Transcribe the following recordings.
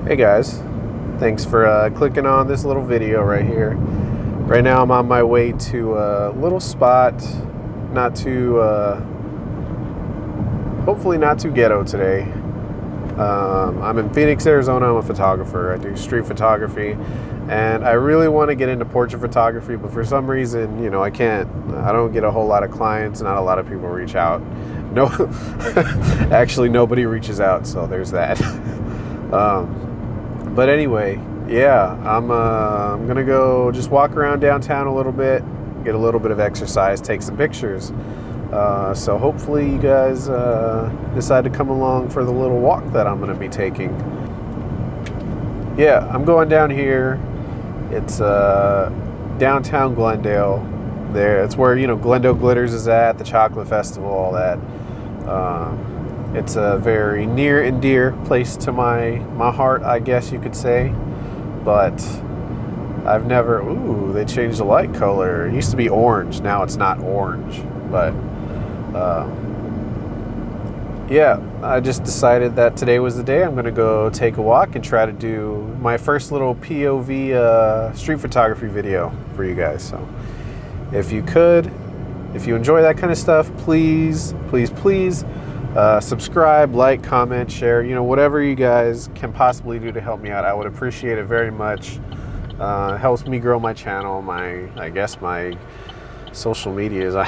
Hey guys, thanks for clicking on this little video right here. Right now I'm on my way to a little spot, not too, hopefully not too ghetto today. I'm in Phoenix, Arizona. I'm a photographer. I do street photography, and I really want to get into portrait photography, but for some reason, you know, I can't. I don't get a whole lot of clients. Not a lot of people reach out. No, actually nobody reaches out, so there's that. But anyway, yeah, I'm gonna go just walk around downtown a little bit, get a little bit of exercise, take some pictures. So hopefully you guys decide to come along for the little walk that I'm gonna be taking. Yeah, I'm going down here. It's downtown Glendale. It's where, you know, Glendale Glitters is at, the chocolate festival, all that. It's a very near and dear place to my heart, I guess you could say. But I've never... Ooh, they changed the light color. It used to be orange. Now it's not orange. But, yeah, I just decided that today was the day. I'm going to go take a walk and try to do my first little POV street photography video for you guys. So if you enjoy that kind of stuff, please, please, please... subscribe, like, comment, share, you know, whatever you guys can possibly do to help me out. I would appreciate it very much. It helps me grow my channel, I guess my social medias. I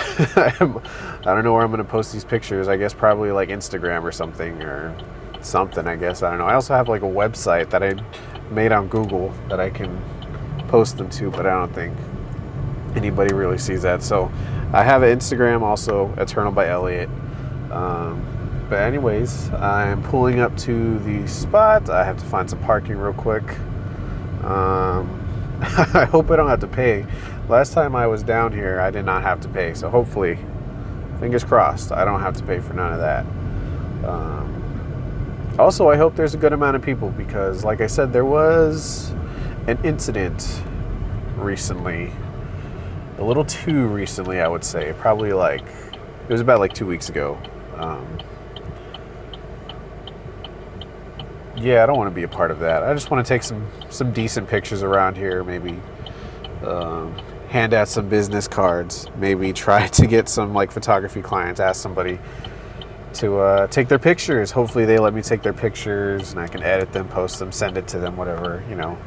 don't know where I'm going to post these pictures. I guess probably like Instagram or something, I guess. I don't know. I also have like a website that I made on Google that I can post them to, but I don't think anybody really sees that. So I have an Instagram also, Eternal by Elliot. But anyways, I'm pulling up to the spot. I have to find some parking real quick. I hope I don't have to pay. Last time I was down here, I did not have to pay. So hopefully, fingers crossed, I don't have to pay for none of that. Also, I hope there's a good amount of people because, like I said, there was an incident recently. A little too recently, I would say. Probably it was about like 2 weeks ago. Yeah, I don't want to be a part of that. I just want to take some decent pictures around here, maybe hand out some business cards, maybe try to get some like photography clients, ask somebody to take their pictures. Hopefully they let me take their pictures and I can edit them, post them, send it to them, whatever, you know.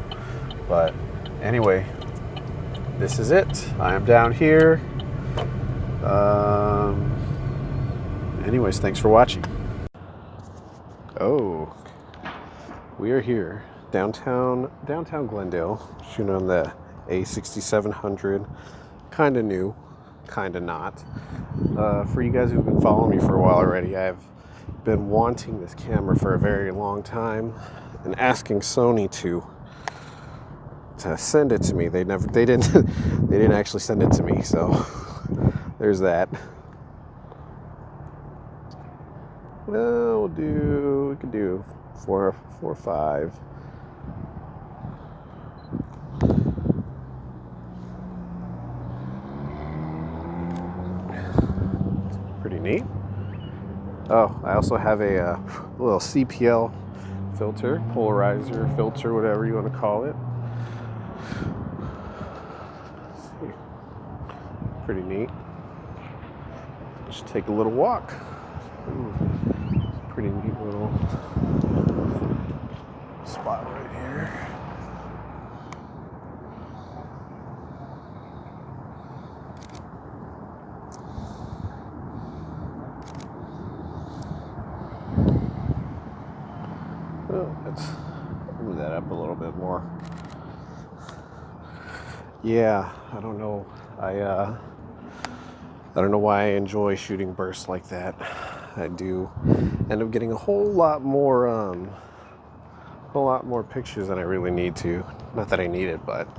But anyway, this is it. I am down here. Anyways, thanks for watching. Oh, we are here, downtown Glendale, shooting on the A6700. Kind of new, kind of not. For you guys who've been following me for a while already, I've been wanting this camera for a very long time and asking Sony to send it to me. They didn't actually send it to me, so there's that. Well, we could do 4 or 5. Pretty neat. Oh, I also have a little CPL filter, polarizer filter, whatever you want to call it. Pretty neat. Just take a little walk. Ooh, pretty neat little spot right here. Oh, let's move that up a little bit more. Yeah, I don't know. I don't know why I enjoy shooting bursts like that. I do end up getting a whole lot more pictures than I really need to. Not that I need it, but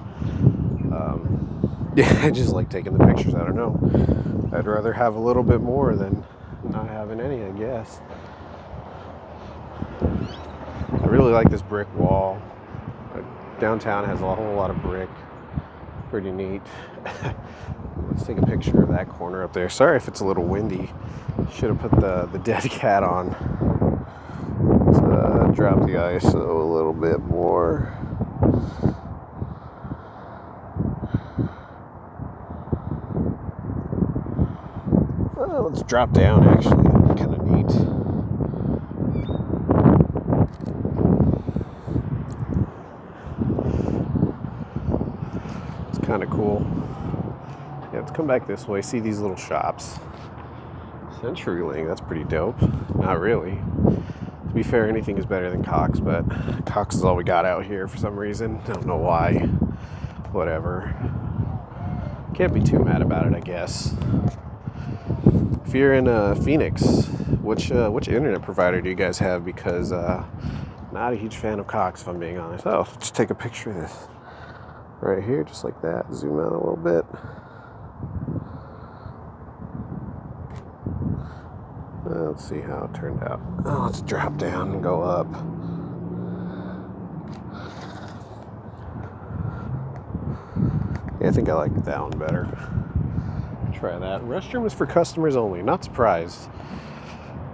yeah, I just like taking the pictures. I don't know. I'd rather have a little bit more than not having any, I guess. I really like this brick wall. Downtown has a whole lot of brick. Pretty neat. Let's take a picture of that corner up there. Sorry if it's a little windy. Should have put the dead cat on. drop the ISO a little bit more. Let's drop down, actually. Kind of neat. It's kind of cool. Yeah, let's come back this way. See these little shops. CenturyLink, that's pretty dope. Not really. To be fair, anything is better than Cox, but Cox is all we got out here for some reason. I don't know why. Whatever. Can't be too mad about it, I guess. If you're in Phoenix, which internet provider do you guys have? Because not a huge fan of Cox, if I'm being honest. Oh, let's take a picture of this right here, just like that. Zoom out a little bit. Let's see how it turned out. Oh, let's drop down and go up. Yeah, I think I like that one better. Try that. Restroom is for customers only. Not surprised.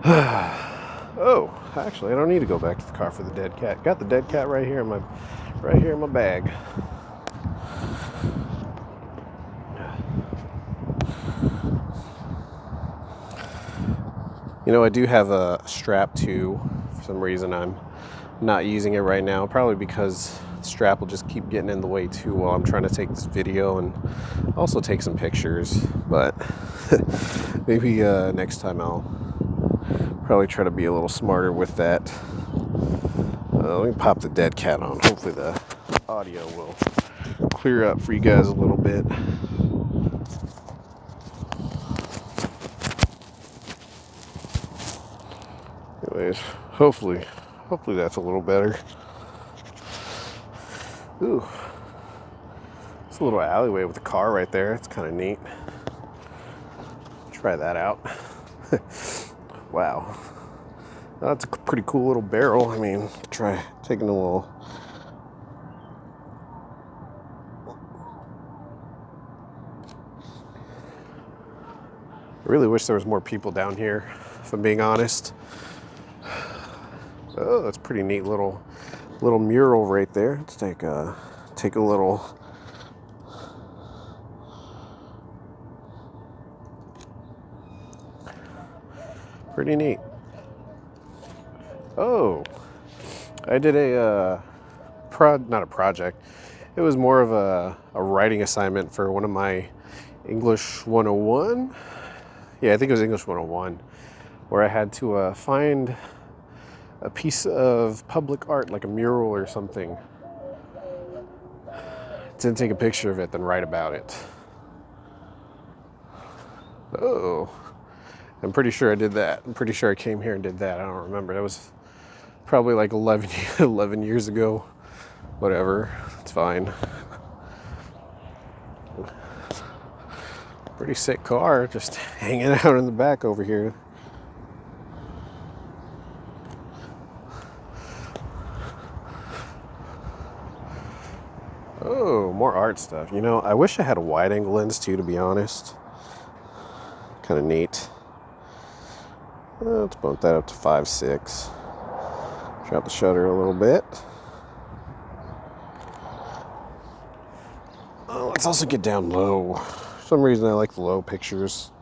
Oh, actually, I don't need to go back to the car for the dead cat. Got the dead cat right here in my bag. You know, I do have a strap too. For some reason, I'm not using it right now. Probably because the strap will just keep getting in the way too while I'm trying to take this video and also take some pictures. But maybe next time I'll probably try to be a little smarter with that. Let me pop the dead cat on. Hopefully the audio will clear up for you guys a little bit. Anyways, hopefully that's a little better. Ooh, it's a little alleyway with a car right there. It's kind of neat. Try that out. Wow, that's a pretty cool little barrel. I mean, try taking a little. I really wish there was more people down here, if I'm being honest. Oh, that's a pretty neat little mural right there. Let's take a little. Pretty neat. Oh, I did not a project. It was more of a writing assignment for one of my English 101. Yeah, I think it was English 101, where I had to find a piece of public art, like a mural or something. Didn't take a picture of it, then write about it. Oh, I'm pretty sure I did that. I'm pretty sure I came here and did that. I don't remember. That was probably like 11 years ago. Whatever, it's fine. Pretty sick car, just hanging out in the back over here. Oh, more art stuff. You know, I wish I had a wide angle lens too, to be honest. Kind of neat. Let's bump that up to 5.6. Drop the shutter a little bit. Oh, let's also get down low. For some reason I like the low pictures.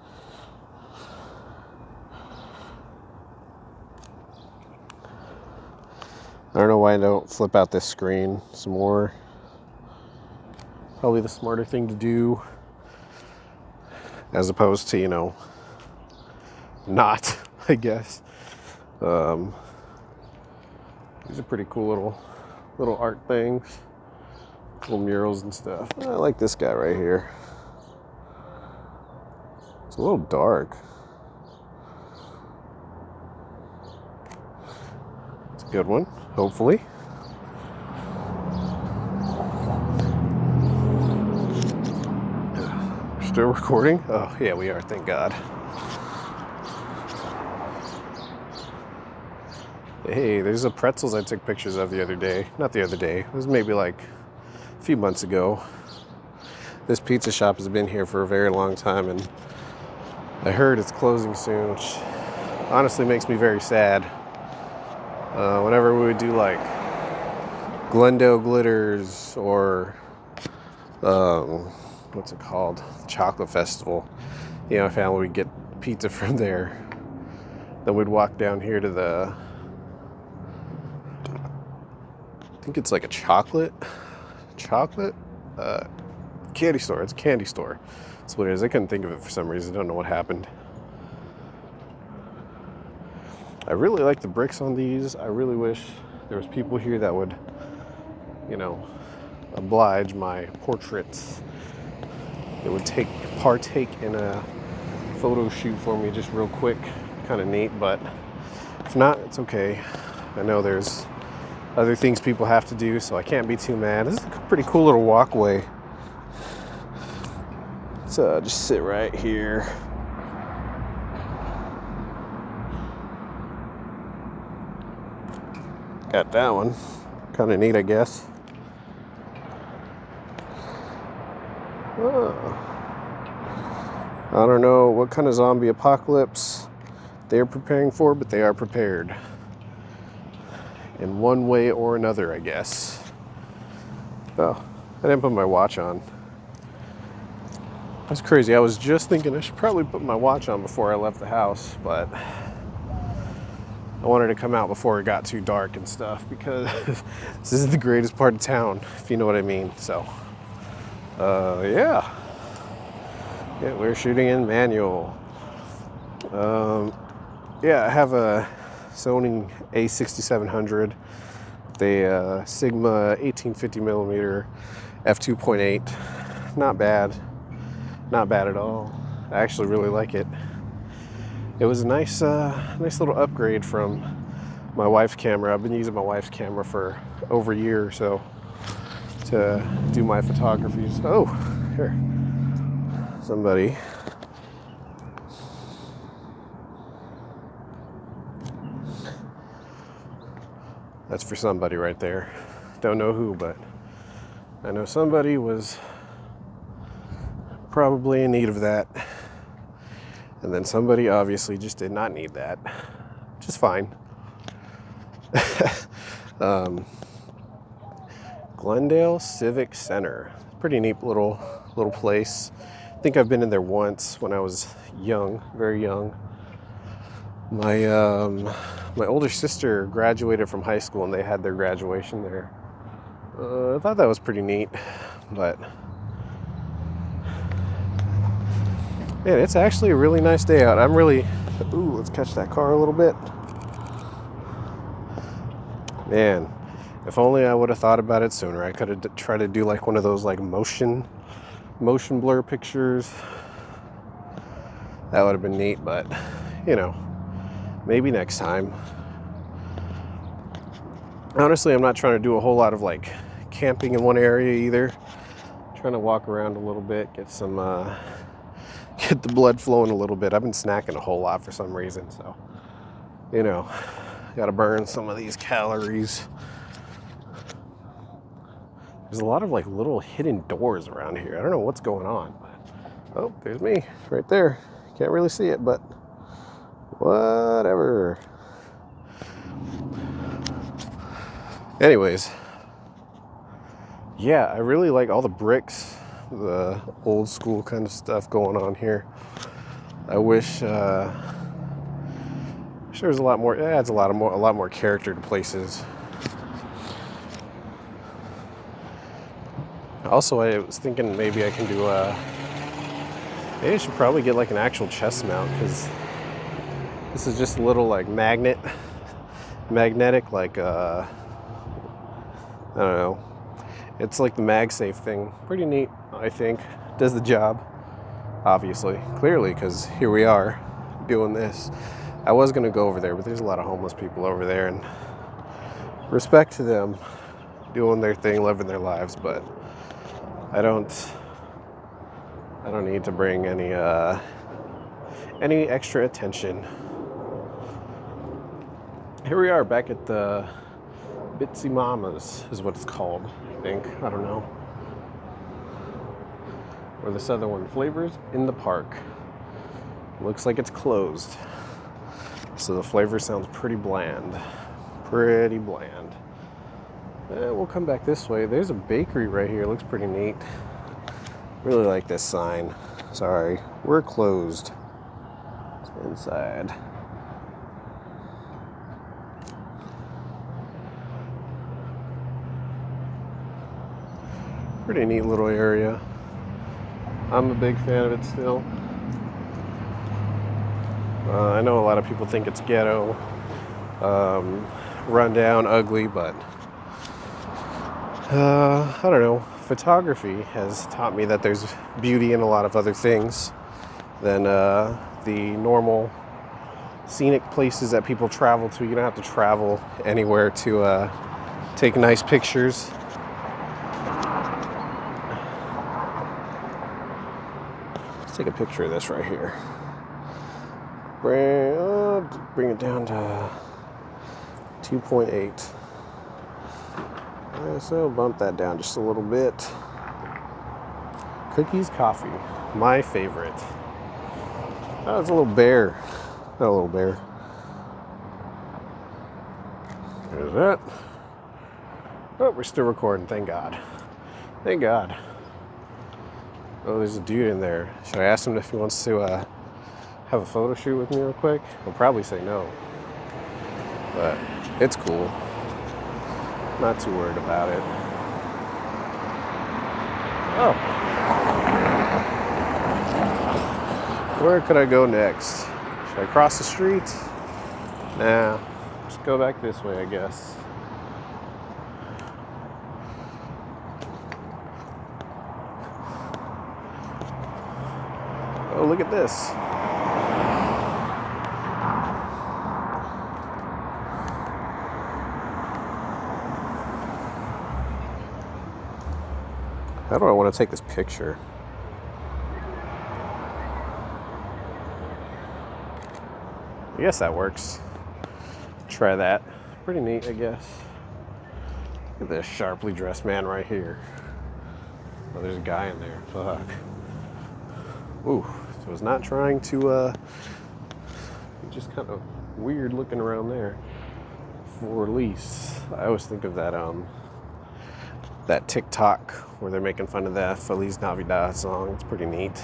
I don't know why I don't flip out this screen some more. Probably the smarter thing to do, as opposed to, you know, not, I guess. These are pretty cool little art things, little murals and stuff. I like this guy right here. It's a little dark. It's a good one, hopefully. Still recording? Oh, yeah, we are, thank God. Hey, there's the pretzels I took pictures of the other day. Not the other day, it was maybe like a few months ago. This pizza shop has been here for a very long time, and I heard it's closing soon, which honestly makes me very sad. Whenever we would do like Glendale glitters or what's it called? Chocolate Festival. You know, family would get pizza from there. Then we'd walk down here to the, I think it's like a chocolate candy store. It's a candy store. That's what it is. I couldn't think of it for some reason. I don't know what happened. I really like the bricks on these. I really wish there was people here that would, you know, oblige my portraits. It would partake in a photo shoot for me just real quick. Kind of neat, but if not, it's okay. I know there's other things people have to do, so I can't be too mad. This is a pretty cool little walkway. So just sit right here. Got that one. Kind of neat, I guess. Oh. I don't know what kind of zombie apocalypse they're preparing for, but they are prepared. In one way or another, I guess. Oh, I didn't put my watch on. That's crazy. I was just thinking I should probably put my watch on before I left the house, but I wanted to come out before it got too dark and stuff because this is the greatest part of town, if you know what I mean. So, yeah, we're shooting in manual. Yeah, I have a Sony A6700, the Sigma 1850mm f2.8. Not bad at all. I actually really like it. It was a nice little upgrade from my wife's camera. I've been using my wife's camera for over a year or so to do my photography. Oh, here, somebody. That's for somebody right there. Don't know who, but I know somebody was probably in need of that. And then somebody obviously just did not need that. Just fine. Glendale Civic Center. Pretty neat little place. I think I've been in there once when I was young, very young. My older sister graduated from high school and they had their graduation there. I thought that was pretty neat, but man, it's actually a really nice day out. Let's catch that car a little bit. Man, if only I would have thought about it sooner. I could have tried to do like one of those like motion blur pictures. That would have been neat, but you know, maybe next time. Honestly, I'm not trying to do a whole lot of like camping in one area either. I'm trying to walk around a little bit, get the blood flowing a little bit. I've been snacking a whole lot for some reason, so you know, gotta burn some of these calories. There's a lot of like little hidden doors around here. I don't know what's going on, but oh, there's me right there. Can't really see it, but whatever. Anyways, yeah, I really like all the bricks, the old school kind of stuff going on here. I wish there was a lot more. It adds a lot more character to places. Also, I was thinking maybe I can do maybe I should probably get like an actual chest mount, because this is just a little like magnetic like I don't know. It's like the MagSafe thing. Pretty neat, I think. Does the job, obviously, clearly, because here we are doing this. I was going to go over there, but there's a lot of homeless people over there, and respect to them doing their thing, living their lives, but I don't need to bring any extra attention. Here we are back at the Bitsy Mamas is what it's called, I think. I don't know. Or this other one, Flavors in the Park. Looks like it's closed. So the flavor sounds pretty bland. pretty bland. We'll come back this way. There's a bakery right here. Looks pretty neat. Really like this sign. Sorry, we're closed. It's inside. Pretty neat little area. I'm a big fan of it still. I know a lot of people think it's ghetto, run down, ugly, but I don't know. Photography has taught me that there's beauty in a lot of other things than the normal scenic places that people travel to. You don't have to travel anywhere to take nice pictures. Let's take a picture of this right here. Bring it down to 2.8. So bump that down just a little bit. Cookies, coffee, my favorite. Oh, it's a little bear. Not a little bear. There's that. Oh, we're still recording, thank God. Thank God. Oh, there's a dude in there. Should I ask him if he wants to have a photo shoot with me real quick? He'll probably say no. But it's cool. Not too worried about it. Oh. Where could I go next? Should I cross the street? Nah. Just go back this way, I guess. Oh, look at this. How do I want to take this picture? I guess that works. Try that. Pretty neat, I guess. Look at this sharply dressed man right here. Oh, there's a guy in there. Fuck. Ooh, so I was not trying to, just kind of weird looking around there. For release. I always think of that TikTok where they're making fun of that Feliz Navidad song. It's pretty neat.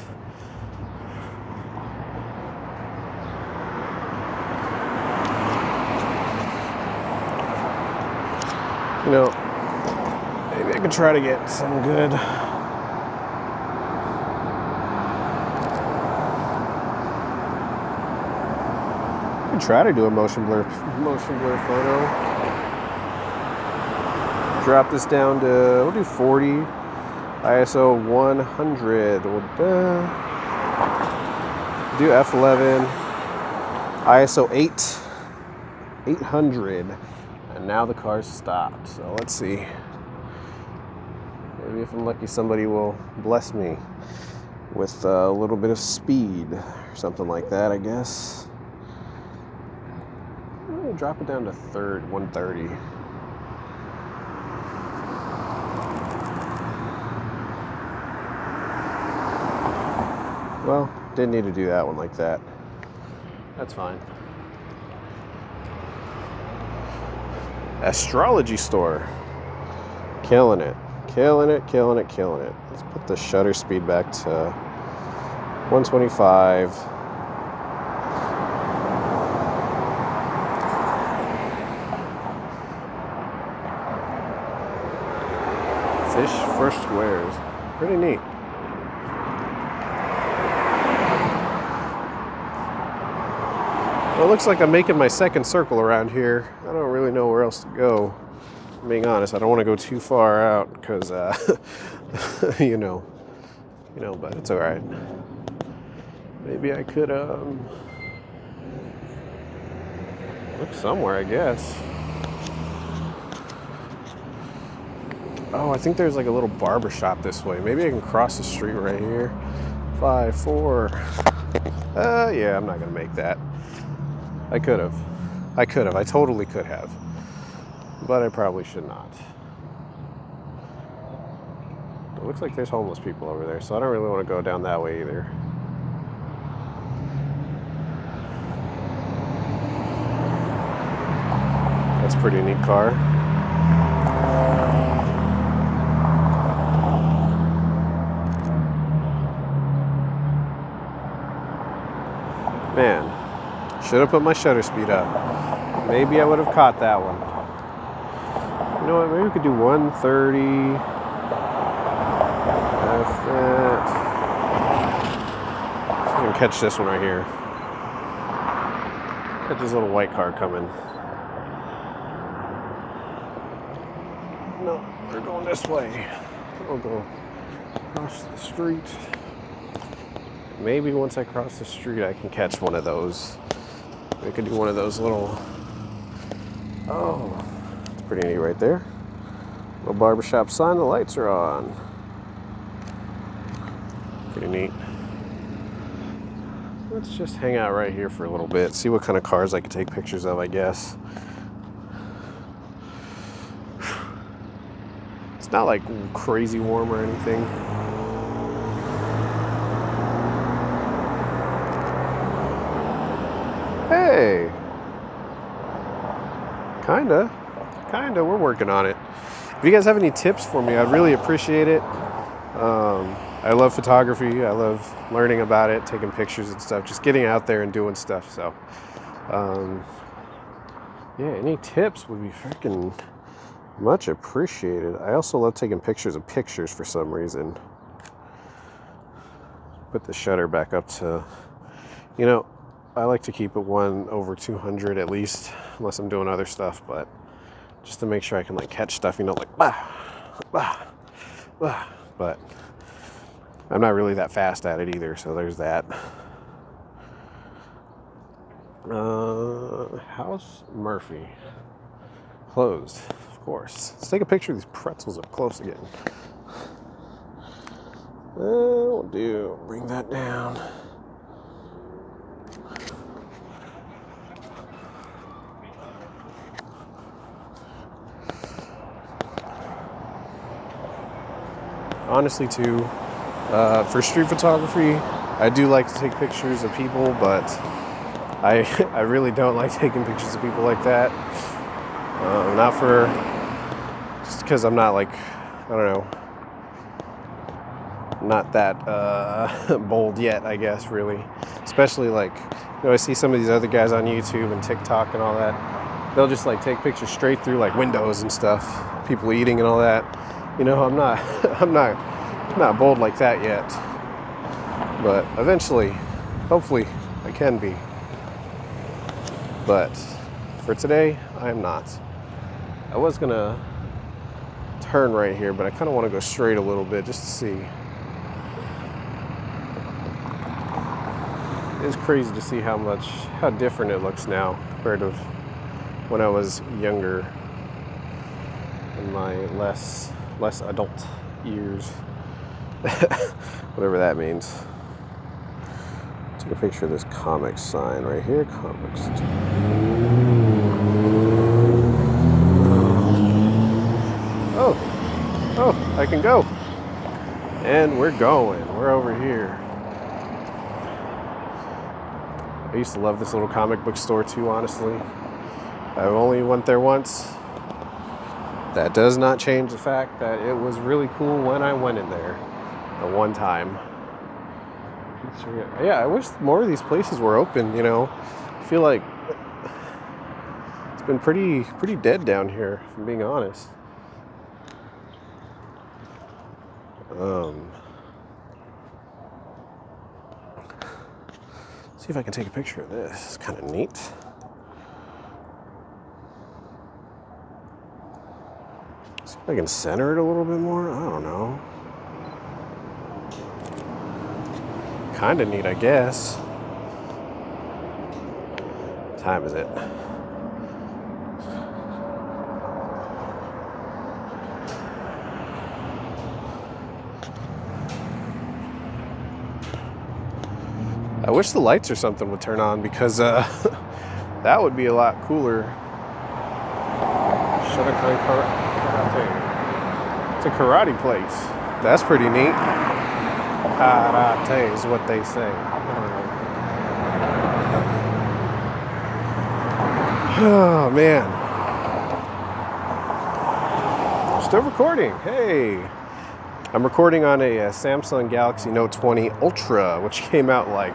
You know, maybe I could try to get some good try to do a motion blur photo. Drop this down to, we'll do 40, ISO 100. We'll do F11, ISO 800. And now the car's stopped. So let's see. Maybe if I'm lucky, somebody will bless me with a little bit of speed or something like that, I guess. I'll drop it down to 130. Well, didn't need to do that one like that. That's fine. Astrology store. Killing it. Killing it, killing it, killing it. Let's put the shutter speed back to 125. Fish for squares. Pretty neat. Well, it looks like I'm making my second circle around here. I don't really know where else to go. I'm being honest, I don't want to go too far out because, you know, but it's all right. Maybe I could look somewhere, I guess. Oh, I think there's like a little barber shop this way. Maybe I can cross the street right here. 5, 4. Yeah, I'm not gonna make that. I could have. I totally could have. But I probably should not. It looks like there's homeless people over there, so I don't really want to go down that way either. I That's a pretty neat car. Man, should have put my shutter speed up. Maybe I would have caught that one. You know what, maybe we could do 130. That's that. I'm gonna catch this one right here. Got this little white car coming. No, we're going this way. We'll go across the street. Maybe once I cross the street, I can catch one of those. We could do one of those little. Oh, it's pretty neat right there. Little barbershop sign. The lights are on. Pretty neat. Let's just hang out right here for a little bit. See what kind of cars I can take pictures of, I guess. It's not like crazy warm or anything. Hey, kinda, we're working on it. If you guys have any tips for me, I'd really appreciate it. I love photography. I love learning about it, taking pictures and stuff, just getting out there and doing stuff. So, yeah, any tips would be freaking much appreciated. I also love taking pictures of pictures for some reason. Put the shutter back up to, you know, I like to keep it 1/200 at least, unless I'm doing other stuff, but just to make sure I can like catch stuff, you know, like bah, bah, bah. But I'm not really that fast at it either, so there's that. House Murphy. Closed, of course. Let's take a picture of these pretzels up close again. We'll do, bring that down. Honestly, too, for street photography, I do like to take pictures of people, but I really don't like taking pictures of people like that. Not for, just because I'm not like, I don't know, not that bold yet, I guess, really. Especially like, you know, I see some of these other guys on YouTube and TikTok and all that. They'll just like take pictures straight through like windows and stuff, people eating and all that. You know, I'm not bold like that yet. But eventually, hopefully, I can be. But for today, I am not. I was gonna turn right here, but I kind of want to go straight a little bit just to see. It's crazy to see how different it looks now compared to when I was younger, in my less adult years. Whatever that means. Take a picture of this comic sign right here. Comics. Oh, I can go. And we're going. We're over here. I used to love this little comic book store too, honestly. I only went there once. That does not change the fact that it was really cool when I went in there the one time. Yeah, I wish more of these places were open, you know. I feel like it's been pretty dead down here, if I'm being honest. See if I can take a picture of this. It's kind of neat. See if I can center it a little bit more. I don't know. Kind of neat, I guess. What time is it? I wish the lights or something would turn on because that would be a lot cooler. Shotokan Karate. It's a karate place. That's pretty neat. Karate is what they say. Oh man. Still recording. Hey, I'm recording on a Samsung Galaxy Note 20 Ultra, which came out like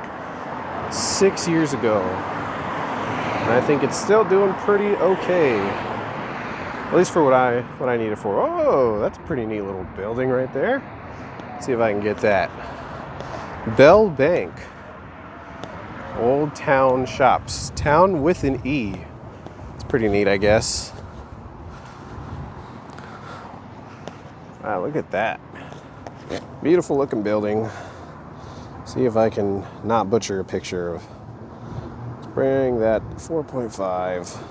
6 years ago. And I think it's still doing pretty okay. At least for what I need it for. Oh, that's a pretty neat little building right there. Let's see if I can get that. Bell Bank. Old Town Shops. Town with an E. It's pretty neat, I guess. Wow, look at that. Beautiful looking building. See if I can not butcher a picture of. Let's bring that 4.5.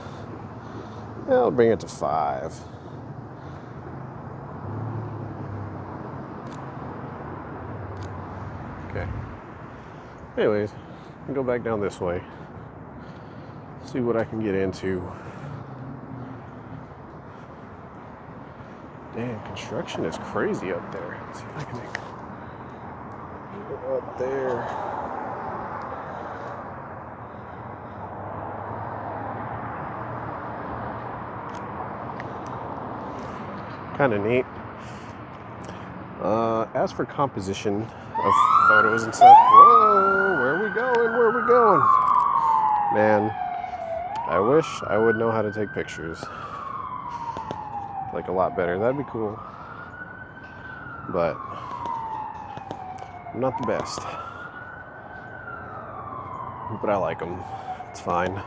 I'll bring it to 5. Okay. Anyways, I'll go back down this way. See what I can get into. Damn, construction is crazy up there. Let's see if I can go up there. Kind of neat. As for composition of photos and stuff, whoa, where are we going? Where are we going? Man, I wish I would know how to take pictures. Like a lot better. That'd be cool. But I'm not the best. But I like them. It's fine.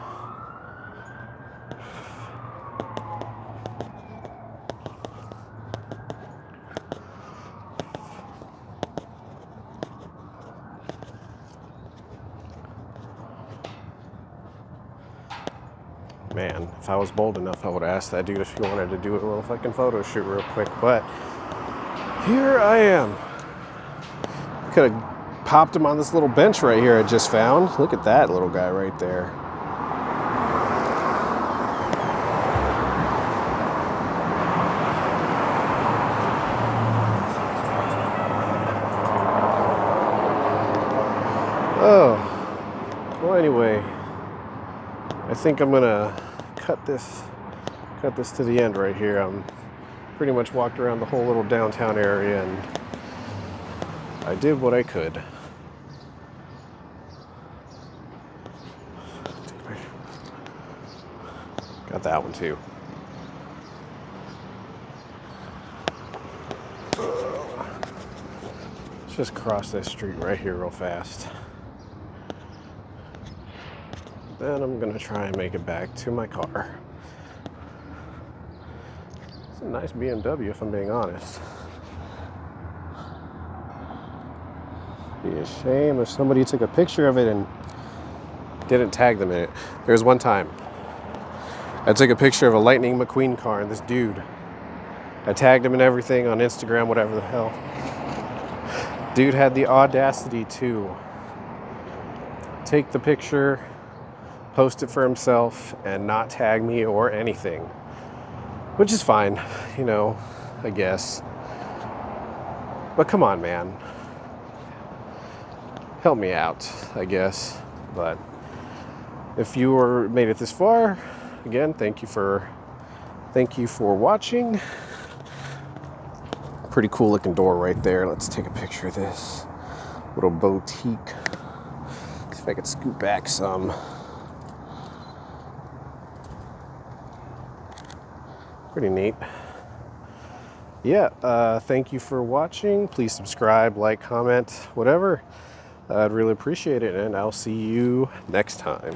Man, if I was bold enough, I would ask that dude if he wanted to do a little fucking photo shoot real quick, but here I am. Could have popped him on this little bench right here I just found. Look at that little guy right there. Oh, well anyway, I think I'm gonna cut this to the end right here. I'm pretty much walked around the whole little downtown area and I did what I could. Got that one too. Let's just cross this street right here real fast. Then I'm gonna try and make it back to my car. It's a nice BMW if I'm being honest. It'd be a shame if somebody took a picture of it and didn't tag them in it. There was one time I took a picture of a Lightning McQueen car and this dude, I tagged him and everything on Instagram, whatever the hell. Dude had the audacity to take the picture, post it for himself, and not tag me or anything. Which is fine, you know, I guess. But come on, man. Help me out, I guess. But if you made it this far, again, thank you for watching. Pretty cool looking door right there. Let's take a picture of this little boutique. See if I could scoot back some. Pretty neat. Yeah, thank you for watching. Please subscribe, like, comment, whatever. I'd really appreciate it, and I'll see you next time.